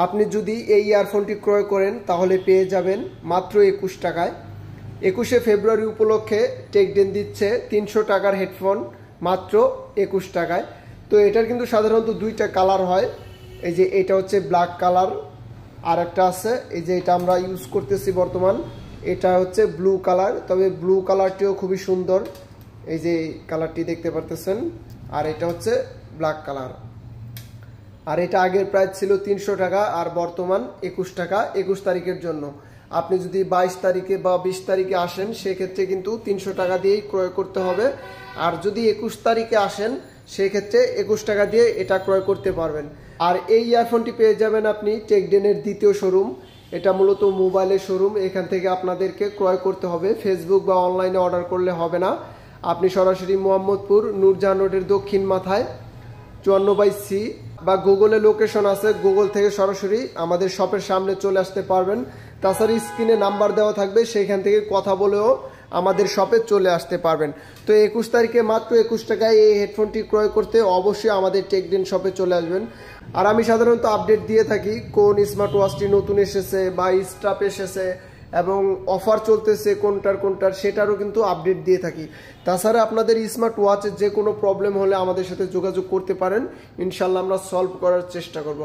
আপনি যদি এই ইয়ারফোনটি ক্রয় করেন তাহলে পেয়ে যাবেন মাত্র 21 টাকায়। 21শে ফেব্রুয়ারি উপলক্ষে টেকডেন দিচ্ছে 300 টাকার হেডফোন মাত্র 21 টাকায়। তো এটার কিন্তু সাধারণত দুইটা কালার হয়, এই যে এটা হচ্ছে ব্ল্যাক কালার, আর একটা আছে এই যে এটা আমরা ইউজ করতেছি বর্তমান, এটা হচ্ছে ব্লু কালার। তবে ব্লু কালারটিও খুবই সুন্দর, এই যে কালারটি দেখতে পারতেছেন। আর এটা হচ্ছে ব্ল্যাক কালার। আর এটা আগের প্রাইস ছিল 300 টাকা, আর বর্তমান 21 টাকা 21 তারিখের জন্য। আপনি যদি 22 তারিখে বা 20 তারিখে আসেন সেক্ষেত্রে কিন্তু 300 টাকা দিয়েই ক্রয় করতে হবে। আর যদি 21 তারিখে আসেন সেক্ষেত্রে 21 টাকা দিয়ে এটা ক্রয় করতে পারবেন। আর এই ইয়ারফোনটি পেয়ে যাবেন আপনি টেকডেনের দ্বিতীয় শোরুম। এটা মূলত মোবাইলের শোরুম, এখান থেকে আপনাদেরকে ক্রয় করতে হবে, ফেসবুক বা অনলাইনে অর্ডার করলে হবে না। আপনি সরাসরি মোহাম্মদপুর নূরজাহান রোডের দক্ষিণ মাথায় 54/C বা গুগলে লোকেশন আছে, গুগল থেকে সরাসরি আমাদের শপের সামনে চলে আসতে পারবেন। তাছাড়া স্ক্রিনে নাম্বার দেওয়া থাকবে, সেখান থেকে কথা বলেও আমাদের শপে চলে আসতে পারবেন। তো 21 তারিখে মাত্র 21 টাকায় এই হেডফোনটি ক্রয় করতে অবশ্যই আমাদের টেকডেন শপে চলে আসবেন। আর আমি সাধারণত আপডেট দিয়ে থাকি কোন স্মার্ট ওয়াচটি নতুন এসেছে বা স্টাফ এসেছে এবং অফার চলতেছে কোনটার সেটারও কিন্তু আপডেট দিয়ে থাকি। তাছাড়া আপনাদের স্মার্ট ওয়াচের যে কোনো প্রবলেম হলে আমাদের সাথে যোগাযোগ করতে পারেন, ইনশাল্লাহ আমরা সলভ করার চেষ্টা করব।